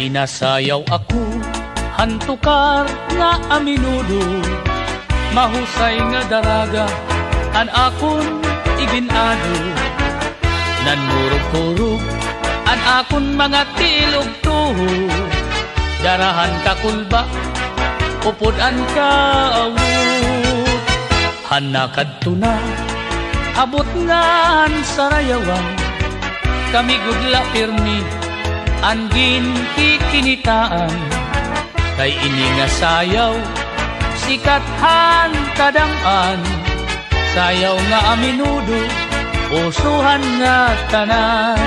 Pinasayaw ako, hantukar nga aminudo, mahusay nga daraga, an akon iginado. Nanmurog-kurog, an akon mga tilog-tuho, darahan ka kulba, upod-an ka awod. Hanakad to na, abot nga sarayawan, kami gudla pirmi, angin kikinitaan. Kay ini nga sayaw, sikathan kadang-an, sayaw nga aminudo, usuhan nga tanan.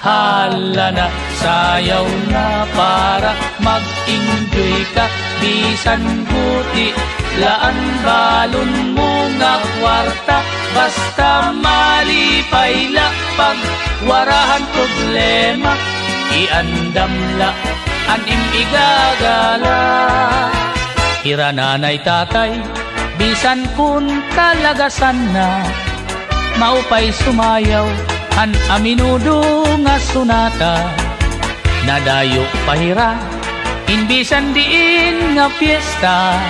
Hala na, sayaw na para mag-enjoy ka, bisan buti, laan balon mo nga kwarta, basta malipay la, pag warahan problema, iandam la, anim igagala. Hira nanay tatay, bisan kun kalagasan na, maupay sumayaw, an aminudo nga sunata. Nadayo pahira, inbisan diin nga fiesta,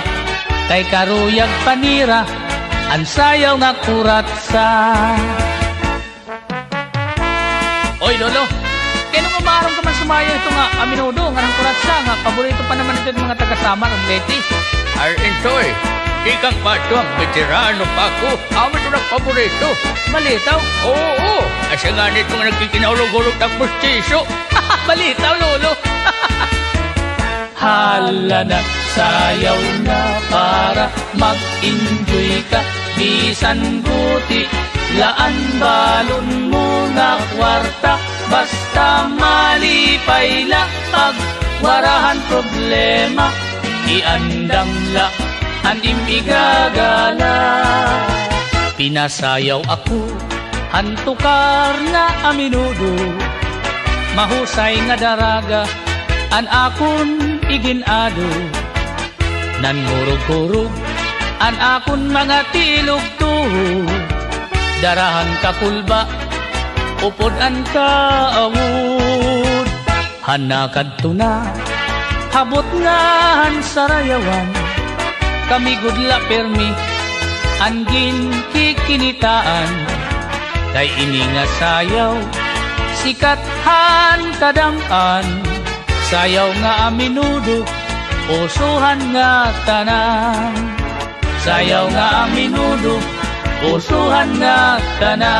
kay karuyag panira, an sayaw nga kuratsa. Oy lolo, kaya nung umarong ka man sumayaw ito nga aminudo nga ng kuratsa, nga paborito pa naman ito ng mga taga-Samar ng Leti. Enjoy. Ikang pato ang veterano pa ako. Amin ito ng paborito. Malitaw? Oo. Asa nga nito nga nagkikinahulog-hulog ng bustiso. Malitaw, lolo. Hala na, sayaw na para mag-enjoy ka, bisan buti, laan balon mo nga kwarta, basta malipay la, pag warahan problema, iandam la, anim igagala. Pinasayaw ako, hantukar nga aminudo, mahusay nga daraga, an akon iginado. Nanmurog-kurog, an akon mga tilog-tuho, darahan ka kulba, upod-an ka awod. Hanakad to na, habot nga han sarayawan, kami gudla permi, angin kikinitaan. Kay ini nga sayaw, sikathan kadang-an, sayaw nga aminudo, usuhan nga tanan. Sayaw nga aminudo, usuhan nga tanan.